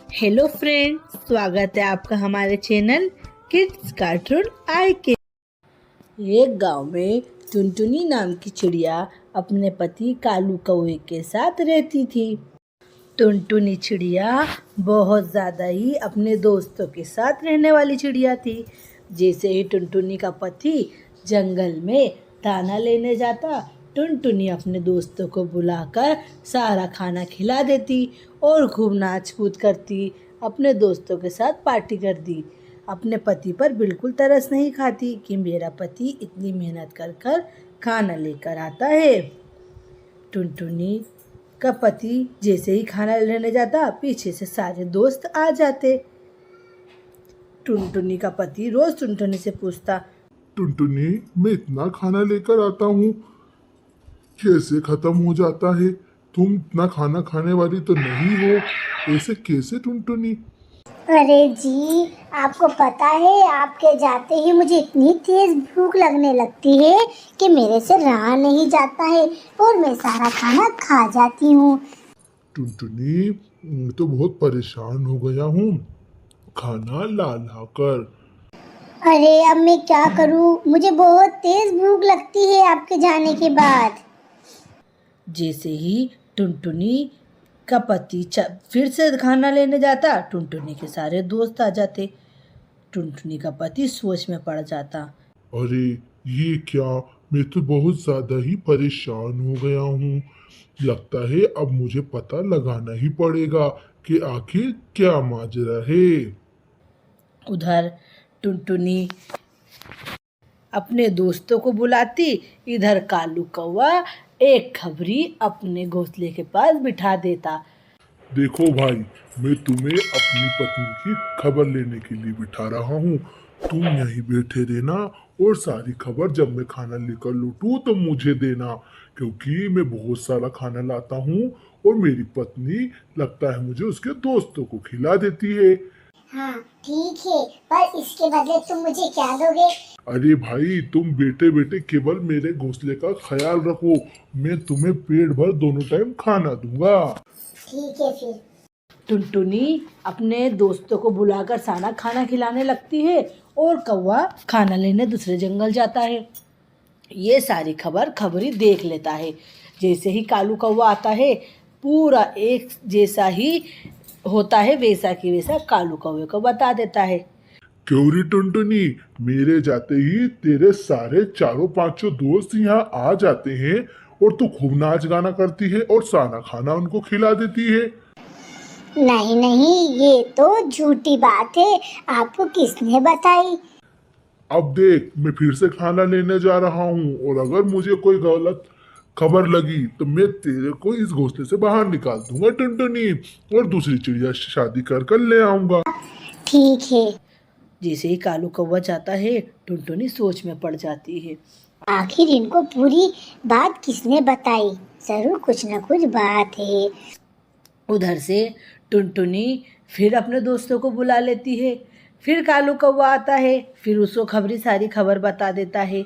Hello friend, स्वागत है आपका हमारे चैनल किड्स कार्टून आई के। एक गांव में टुनटुनी नाम की चिड़िया अपने पति कालू कौवे के साथ रहती थी। टुनटुनी चिड़िया बहुत ज़्यादा ही अपने दोस्तों के साथ रहने वाली चिड़िया थी। जैसे ही टुनटुनी का पति जंगल में दाना लेने जाता, टुनटुनी अपने दोस्तों को बुलाकर सारा खाना खिला देती और खूब नाच कूद करती, अपने दोस्तों के साथ पार्टी करती। अपने पति पर बिल्कुल तरस नहीं खाती कि मेरा पति इतनी मेहनत कर कर खाना लेकर आता है। टुनटुनी का पति जैसे ही खाना लेने जाता, पीछे से सारे दोस्त आ जाते। टुनटुनी का पति रोज टुनटुनी से पूछता, टुनटुनी, मैं इतना खाना लेकर आता हूँ, कैसे खत्म हो जाता है? तुम इतना खाना खाने वाली तो नहीं हो, ऐसे कैसे टुनटुनी? अरे जी, आपको पता है आपके जाते ही मुझे इतनी तेज भूख लगने लगती है कि मेरे से रहा नहीं जाता है और मैं सारा खाना खा जाती हूँ। टुनटुनी, मैं तो बहुत परेशान हो गया हूँ खाना ला ला कर। अरे अब मैं क्या करूँ, मुझे बहुत तेज भूख लगती है आपके जाने के बाद। जैसे ही टुनटुनी का पति फिर से खाना लेने जाता, टुनटुनी के सारे दोस्त आ जाते। टुनटुनी का पति सोच में पड़ जाता। अरे ये क्या, मैं तो बहुत ज़्यादा ही परेशान हो गया हूँ। लगता है अब मुझे पता लगाना ही पड़ेगा कि आखिर क्या माजरा है। उधर टुनटुनी अपने दोस्तों को बुलाती, इधर कालू कौवा एक खबरी अपने घोंसले के पास बिठा देता। देखो भाई, मैं तुम्हें अपनी पत्नी की खबर लेने के लिए बिठा रहा हूँ। तुम यहीं बैठे रहना और सारी खबर जब मैं खाना लेकर लौटूं तो मुझे देना, क्योंकि मैं बहुत सारा खाना लाता हूँ और मेरी पत्नी लगता है मुझे उसके दोस्तों को खिला देती है। हाँ ठीक है, पर इसके बदले तुम मुझे क्या दोगे? अरे भाई, तुम बेटे बेटे केवल मेरे घोंसले का ख्याल रखो, मैं तुम्हें पेट भर दोनों टाइम खाना दूंगा। ठीक है फिर। टुनटुनी अपने दोस्तों को बुलाकर सारा खाना खिलाने लगती है और कौवा खाना लेने दूसरे जंगल जाता है। ये सारी खबर खबरी देख लेता है। जैसे ही कालू कौवा आता है, पूरा एक जैसा ही होता है, वैसा की वैसा कालू कौवे को बता देता है। क्यों टुनटुनी, मेरे जाते ही तेरे सारे चारों पांचों दोस्त यहाँ आ जाते हैं और तू खूब नाच गाना करती है और सारा खाना उनको खिला देती है। नहीं नहीं, ये तो झूठी बात है, आपको किसने बताई? अब देख, मैं फिर से खाना लेने जा रहा हूँ और अगर मुझे कोई गलत खबर लगी तो मैं तेरे को इस घोंसले से बाहर निकाल दूंगा टुनटुनी, और दूसरी चिड़िया से शादी कर कर ले आऊंगा। ठीक है। जैसे ही कालू कौवा जाता है, टुनटुनी सोच में पड़ जाती है। आखिर इनको पूरी बात किसने बताई? जरूर कुछ न कुछ बात है। उधर से टुनटुनी फिर अपने दोस्तों को बुला लेती है। फिर कालू कौवा आता है, फिर उसको खबरी सारी खबर बता देता है।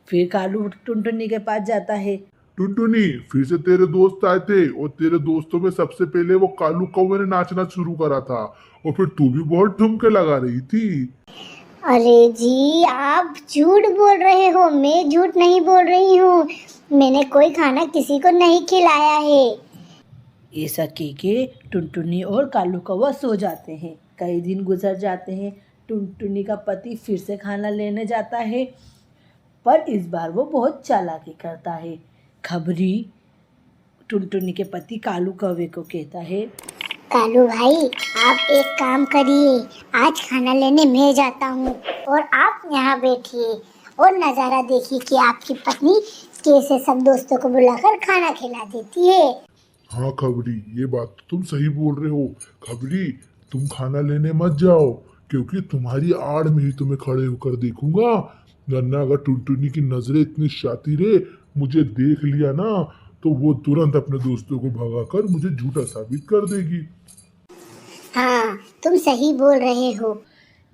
फिर कालू टुनटुनी के पास जाता है। टुनटुनी, फिर से तेरे दोस्त आए थे और तेरे दोस्तों में सबसे पहले वो कालू कौवे ने नाचना शुरू करा था और फिर तू भी बहुत ठुमके लगा रही थी। अरे जी, आप झूठ बोल रहे हो, मैं झूठ नहीं बोल रही हूँ। मैंने कोई खाना किसी को नहीं खिलाया है। ऐसा कह के टुनटुनी और कालू कौवा सो जाते हैं। कई दिन गुजर जाते हैं। टुनटुनी का पति फिर से खाना लेने जाता है, पर इस बार वो बहुत चालाकी करता है। खबरी टुनटुनी के पति कालू कौवे को कहता है, कालू भाई, आप एक काम करिए, आज खाना लेने मैं जाता हूँ और आप यहाँ बैठिए और नज़ारा देखिए कि आपकी पत्नी कैसे सब दोस्तों को बुलाकर खाना खिला देती है। हाँ खबरी, ये बात तो तुम सही बोल रहे हो। खबरी, तुम खाना लेने मत जाओ, क्योंकि तुम्हारी आड़ में ही तुम्हें खड़े होकर देखूंगा, वरना अगर टुनटुनी की नजरें इतनी शातिर है, मुझे देख लिया ना तो वो तुरंत अपने दोस्तों को भगाकर मुझे झूठा साबित कर देगी। हाँ, तुम सही बोल रहे हो।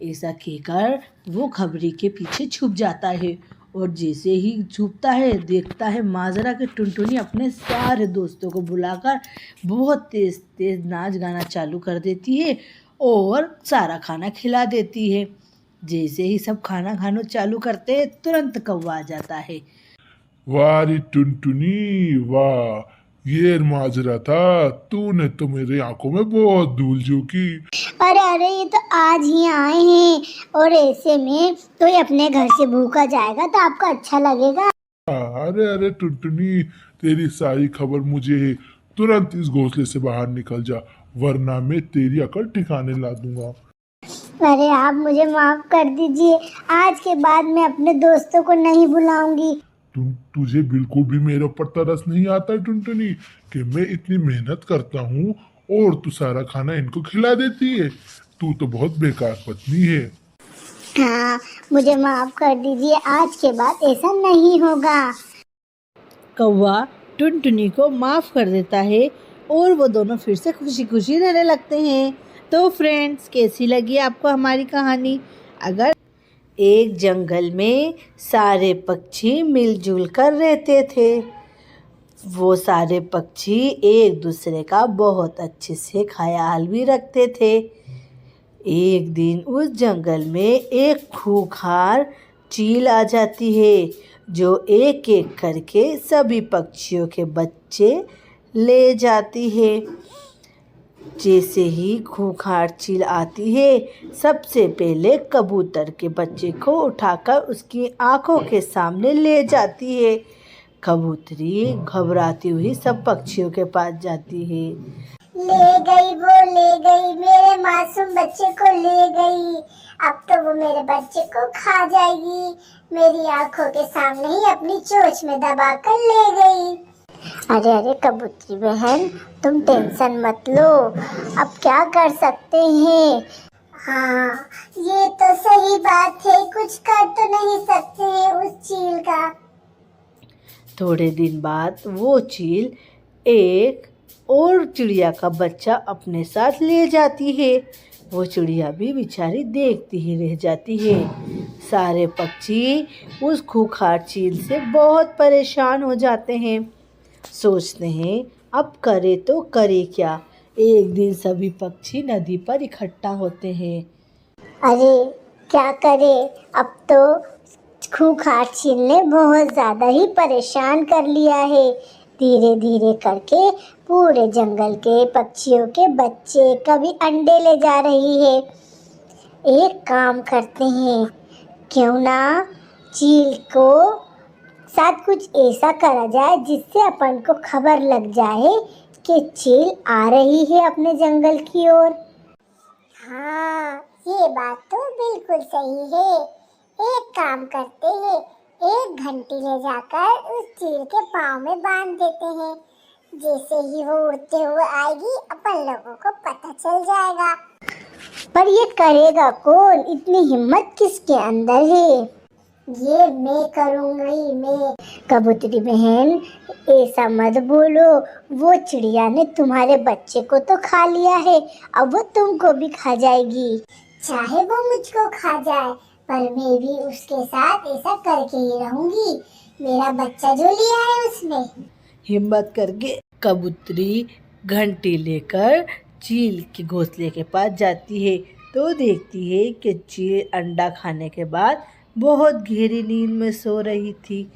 ऐसा कहकर वो खबरी के पीछे छुप जाता है और जैसे ही छुपता है देखता है माजरा के टुनटुनी अपने सारे दोस्तों को बुलाकर बहुत तेज तेज नाच गाना चालू कर देती है और सारा खाना खिला देती है। जैसे ही सब खाना खाना चालू करते हैं तुरंत कौवा आ जाता है। वाह रे टुनटुनी वाह, ये माजरा था, तूने तो मेरी आंखों में बहुत धूल झोंकी। अरे अरे, ये तो आज ही आए हैं और ऐसे में कोई अपने घर से भूखा जाएगा तो आपको अच्छा लगेगा। अरे अरे टुनटुनी, तेरी सारी खबर मुझे है, तुरंत इस घोंसले से बाहर निकल जा, वरना मैं तेरी अकल ठिकाने ला दूंगा। अरे आप मुझे माफ कर दीजिए, आज के बाद मैं अपने दोस्तों को नहीं बुलाऊंगी। तुझे बिल्कुल भी मेरे ऊपर तरस नहीं आता टुनटुनी कि मैं इतनी मेहनत करता हूँ और तू सारा खाना इनको खिला देती है? तू तो बहुत बेकार पत्नी है। हाँ, मुझे माफ कर दीजिए, आज के बाद ऐसा नहीं होगा। कौवा टुनटुनी को माफ़ कर देता है और वो दोनों फिर से खुशी खुशी रहने लगते हैं। तो फ्रेंड्स, कैसी लगी आपको हमारी कहानी? अगर एक जंगल में सारे पक्षी मिलजुल कर रहते थे। वो सारे पक्षी एक दूसरे का बहुत अच्छे से ख्याल भी रखते थे। एक दिन उस जंगल में एक खूंखार चील आ जाती है जो एक एक करके सभी पक्षियों के बच्चे ले जाती है। जैसे ही खूंखार चील आती है सबसे पहले कबूतर के बच्चे को उठाकर उसकी आंखों के सामने ले जाती है। कबूतरी घबराती हुई सब पक्षियों के पास जाती है। ले गई मेरे मासूम बच्चे को ले गई। अब तो वो मेरे बच्चे को खा जाएगी। मेरी आंखों के सामने ही अपनी चोंच में दबाकर ले गई। अरे अरे कबूतरी बहन, तुम टेंशन मत लो, अब क्या कर सकते हैं। हाँ, ये तो सही बात है, कुछ कर तो नहीं सकते हैं उस चील का। थोड़े दिन बाद वो चील एक और चिड़िया का बच्चा अपने साथ ले जाती है। वो चिड़िया भी बेचारी देखती ही रह जाती है। सारे पक्षी उस खूंखार चील से बहुत परेशान हो जाते हैं। सोचते हैं अब करे तो करे क्या। एक दिन सभी पक्षी नदी पर इकट्ठा होते हैं। अरे क्या करे, अब तो खूंखार चील ने बहुत ज़्यादा ही परेशान कर लिया है। धीरे धीरे करके पूरे जंगल के पक्षियों के बच्चे कभी अंडे ले जा रही है। एक काम करते हैं, क्यों ना चील को साथ कुछ ऐसा करा जाए जिससे अपन को खबर लग जाए कि चील आ रही है अपने जंगल की ओर। हाँ, ये बात तो बिल्कुल सही है। एक काम करते हैं, एक घंटी ले जाकर उस चील के पाँव में बांध देते हैं। जैसे ही वो उड़ते हुए आएगी अपन लोगों को पता चल जाएगा। पर ये करेगा कौन? इतनी हिम्मत किसके अंदर है? ये मैं करूँगी, मैं। कबूतरी बहन, ऐसा मत बोलो, वो चिड़िया ने तुम्हारे बच्चे को तो खा लिया है, अब वो तुमको भी खा जाएगी। चाहे वो मुझको खा जाए, पर मैं भी उसके साथ ऐसा करके ही रहूंगी। मेरा बच्चा जो लिया है उसने। हिम्मत करके कबूतरी घंटी लेकर चील के घोंसले के पास जाती है तो देखती है कि चील अंडा खाने के बाद बहुत गहरी नींद में सो रही थी।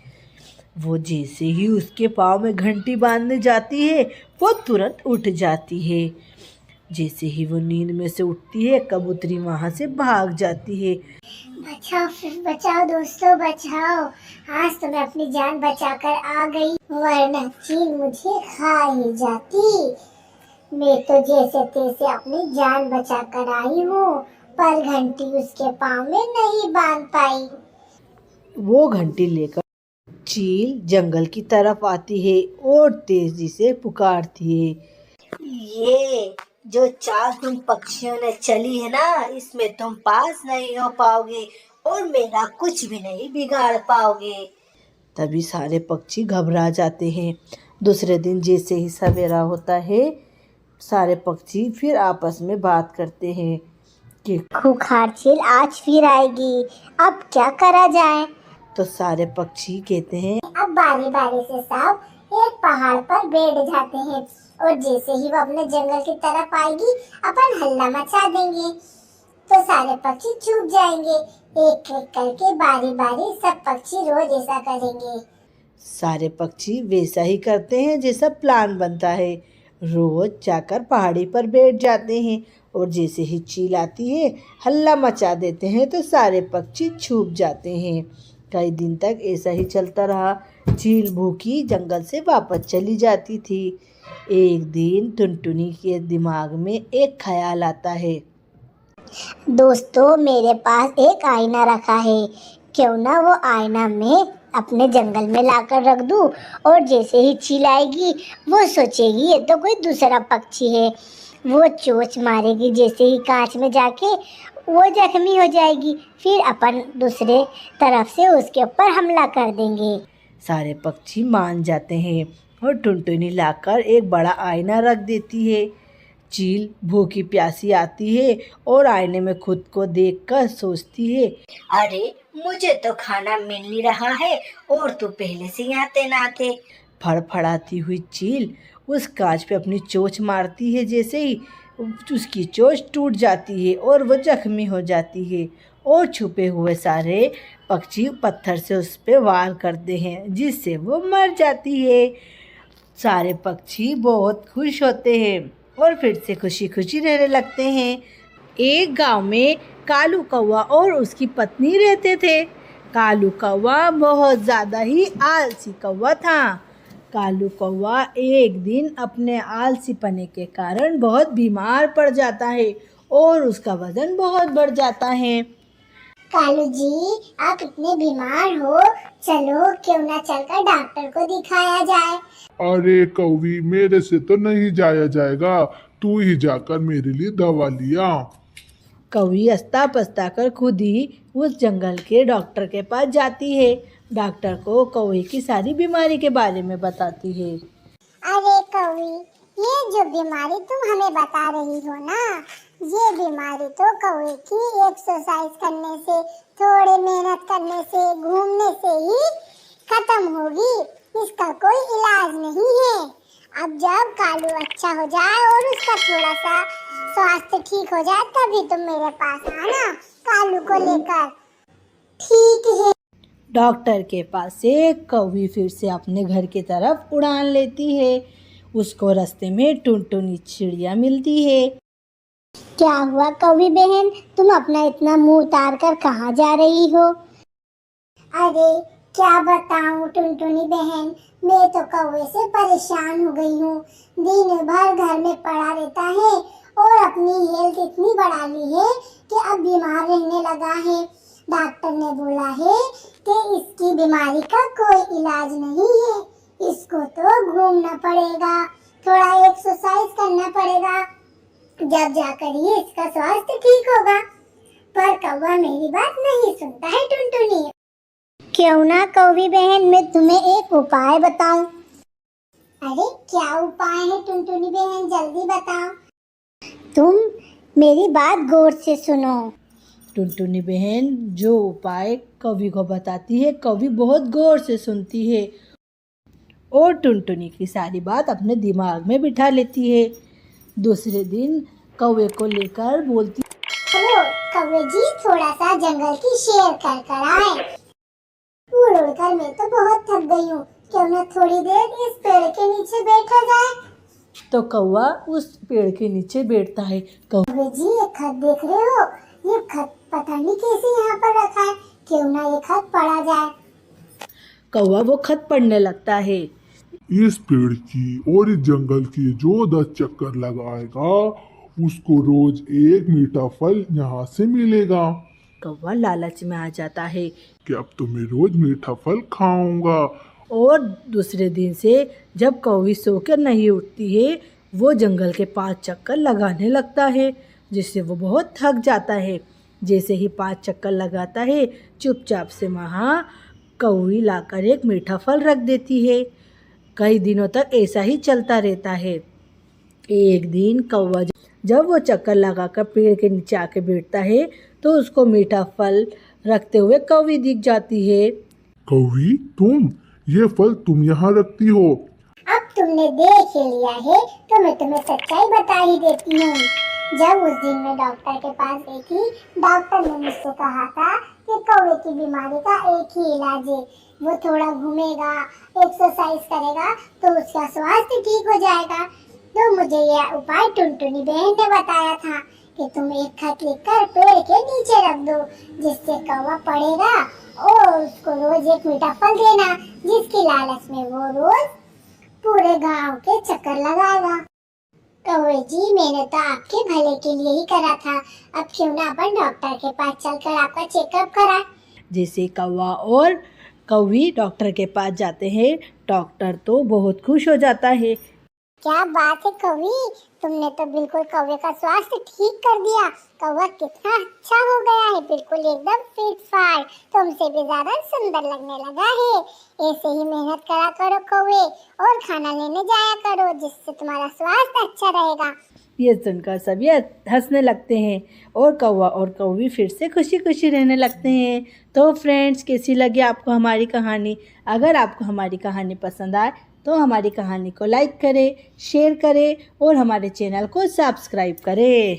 वो जैसे ही उसके पाँव में घंटी बांधने जाती है वो तुरंत उठ जाती है। जैसे ही वो नींद में से उठती है कबूतरी वहाँ से भाग जाती है। बचाओ दोस्तों, बचाओ। आज तो मैं अपनी जान बचाकर आ गई, वरना चील मुझे खा ही जाती। मैं तो जैसे तैसे अपनी जान बचाकर आई हूँ, पर घंटी उसके पाँव में नहीं बांध पाई। वो घंटी लेकर चील जंगल की तरफ आती है और तेजी से पुकारती है, ये जो चाल तुम पक्षियों ने चली है ना, इसमें तुम पास नहीं हो पाओगे और मेरा कुछ भी नहीं बिगाड़ पाओगे। तभी सारे पक्षी घबरा जाते हैं। दूसरे दिन जैसे ही सवेरा होता है सारे पक्षी फिर आपस में बात करते हैं कि खूंखार चील आज फिर आएगी, अब क्या करा जाए। तो सारे पक्षी कहते हैं, अब बारी बारी से सब एक पहाड़ पर बैठ जाते हैं और जैसे ही वो अपने जंगल की तरफ आएगी अपन हल्ला मचा देंगे तो सारे पक्षी छुप जाएंगे। एक एक करके बारी बारी सब पक्षी रोज ऐसा करेंगे। सारे पक्षी वैसा ही करते हैं जैसा प्लान बनता है। रोज जाकर पहाड़ी पर बैठ जाते हैं और जैसे ही चील आती है हल्ला मचा देते हैं तो सारे पक्षी छुप जाते हैं। कई दिन तक ऐसा ही चलता रहा। चील भूखी जंगल से वापस चली जाती थी। एक दिन टुनटुनी के दिमाग में एक ख्याल आता है। दोस्तों, मेरे पास एक आईना रखा है, क्यों ना वो आईना मैं अपने जंगल में लाकर रख दूं और जैसे ही चील आएगी वो सोचेगी ये तो कोई दूसरा पक्षी है। वो चोंच मारेगी जैसे ही कांच में जाके वो जख्मी हो जाएगी। फिर अपन दूसरे तरफ से उसके ऊपर हमला कर देंगे। सारे पक्षी मान जाते हैं और टुनटुनी लाकर एक बड़ा आईना रख देती है। चील भूखी प्यासी आती है और आईने में खुद को देखकर सोचती है, अरे मुझे तो खाना मिल नहीं रहा है और तू पहले से यहाँ तैनात है। फड़फड़ाती हुई चील उस कांच पे अपनी चोंच मारती है। जैसे ही उसकी चोंच टूट जाती है और वो जख्मी हो जाती है और छुपे हुए सारे पक्षी पत्थर से उस पे वार करते हैं जिससे वो मर जाती है। सारे पक्षी बहुत खुश होते हैं और फिर से खुशी खुशी रहने लगते हैं। एक गांव में कालू कौवा और उसकी पत्नी रहते थे। कालू कौवा बहुत ज़्यादा ही आलसी कौवा था। कालू कौवा एक दिन अपने आलसीपने के कारण बहुत बीमार पड़ जाता है और उसका वजन बहुत बढ़ जाता है। कालू जी, आप इतने बीमार हो, चलो क्यों ना चलकर डॉक्टर को दिखाया जाए। अरे कौवी, मेरे से तो नहीं जाया जाएगा, तू ही जाकर मेरे लिए दवा लिया। कौवी हंसता पछता कर खुद ही उस जंगल के डॉक्टर के पास जाती है। डॉक्टर को कौवे की सारी बीमारी के बारे में बताती है। अरे कौवी, ये जो बीमारी तुम हमें बता रही हो ना, ये बीमारी तो कौवे की एक्सरसाइज करने से, थोड़े मेहनत करने से, घूमने से ही खत्म होगी। इसका कोई इलाज नहीं है। अब जब कालू अच्छा हो जाए और उसका थोड़ा सा स्वास्थ्य ठीक हो जाए तभी तुम मेरे पास आना कालू को लेकर, ठीक है। डॉक्टर के पास से कौवी फिर से अपने घर की तरफ उड़ान लेती है। उसको रास्ते में टुनटुनी चिड़िया मिलती है। क्या हुआ कौवी बहन, तुम अपना इतना मुंह उतार कर कहाँ जा रही हो? अरे क्या बताऊं टुनटुनी बहन, मैं तो कौवे से परेशान हो गई हूँ। दिन भर घर में पड़ा रहता है और अपनी हेल्थ इतनी बढ़ा ली है कि अब बीमार रहने लगा है। डॉक्टर ने बोला है कि इसकी बीमारी का कोई इलाज नहीं है, इसको तो घूमना पड़ेगा, थोड़ा एक्सरसाइज करना पड़ेगा, जब जाकर ही इसका स्वास्थ्य ठीक होगा। पर कौवा मेरी बात नहीं सुनता है टुनटुनी। क्यों ना कौवी बहन, मैं तुम्हें एक उपाय बताऊं। अरे क्या उपाय है टुनटुनी बहन, जल्दी बताओ। तुम मेरी बात गौर से सुनो। टुनटुनी बहन जो उपाय कौवी को बताती है, कौवी बहुत गौर से सुनती है और टुनटुनी की सारी बात अपने दिमाग में बिठा लेती है। दूसरे दिन कौवे को लेकर बोलती, हेलो कौवे जी, थोड़ा सा जंगल की सैर कर आए। उड़ उड़कर मैं तो बहुत थक गई हूँ, क्यों न थोड़ी देर इस पेड़ के नीचे बैठा जाए। तो कौवा उस पेड़ के नीचे बैठता है। कौवे जी, ये खत देख रहे हो, ये खत पता नहीं कैसे यहाँ पर रखा है, क्यों ना ये खत पढ़ा जाए। कौवा वो खत पढ़ने लगता है। इस पेड़ की और इस जंगल की जो 10 चक्कर लगाएगा उसको रोज एक मीठा फल यहाँ से मिलेगा। कौवा लालच में आ जाता है कि अब तो मैं रोज मीठा फल खाऊंगा। और दूसरे दिन से जब कौवी सोकर नहीं उठती है वो जंगल के 5 चक्कर लगाने लगता है, जिससे वो बहुत थक जाता है। जैसे ही 5 चक्कर लगाता है चुपचाप से वहाँ कौवी लाकर एक मीठा फल रख देती है। कई दिनों तक ऐसा ही चलता रहता है। एक दिन कौवा जब वो चक्कर लगाकर पेड़ के नीचे आके बैठता है तो उसको मीठा फल रखते हुए कौवी दिख जाती है। कौवी, तुम ये फल तुम यहाँ रखती हो? अब तुमने देख ही लिया है तो मैं तुम्हें सच्चाई बता ही देती हूँ। जब उस दिन मैं डॉक्टर के पास गई थी, डॉक्टर ने मुझसे कहा था कि कौवे की बीमारी का एक ही इलाज है, वो थोड़ा घूमेगा, एक्सरसाइज करेगा तो उसका स्वास्थ्य ठीक हो जाएगा। तो मुझे यह उपाय टुनटुनी बहन ने बताया था कि तुम एक खत लिखकर पेड़ के नीचे रख दो, जिससे कौवा पढ़ेगा और उसको रोज एक मीठा फल देना, जिसकी लालच में वो रोज पूरे गांव के चक्कर लगाएगा। कौवे जी, मैंने तो आपके भले के लिए ही करा था, अब क्यों ना अपन डॉक्टर के पास चलकर आपका चेकअप करा। जैसे कौवा और कौवी डॉक्टर के पास जाते हैं, डॉक्टर तो बहुत खुश हो जाता है। क्या बात है कौवी, तुमने तो बिल्कुल कौवे का स्वास्थ्य ठीक कर दिया। कौवा कितना अच्छा हो गया है, बिल्कुल एकदम फिट फाट, तुमसे भी ज्यादा सुंदर लगने लगा है। ऐसे ही मेहनत करा करो कौवे, और खाना लेने जाया करो, जिससे तुम्हारा स्वास्थ्य अच्छा रहेगा। ये सुनकर सभी हंसने लगते हैं और कौवा और कौवी फिर से खुशी खुशी रहने लगते हैं। तो फ्रेंड्स, कैसी लगी आपको हमारी कहानी? अगर आपको हमारी कहानी पसंद आए तो हमारी कहानी को लाइक करें, शेयर करें और हमारे चैनल को सब्सक्राइब करें।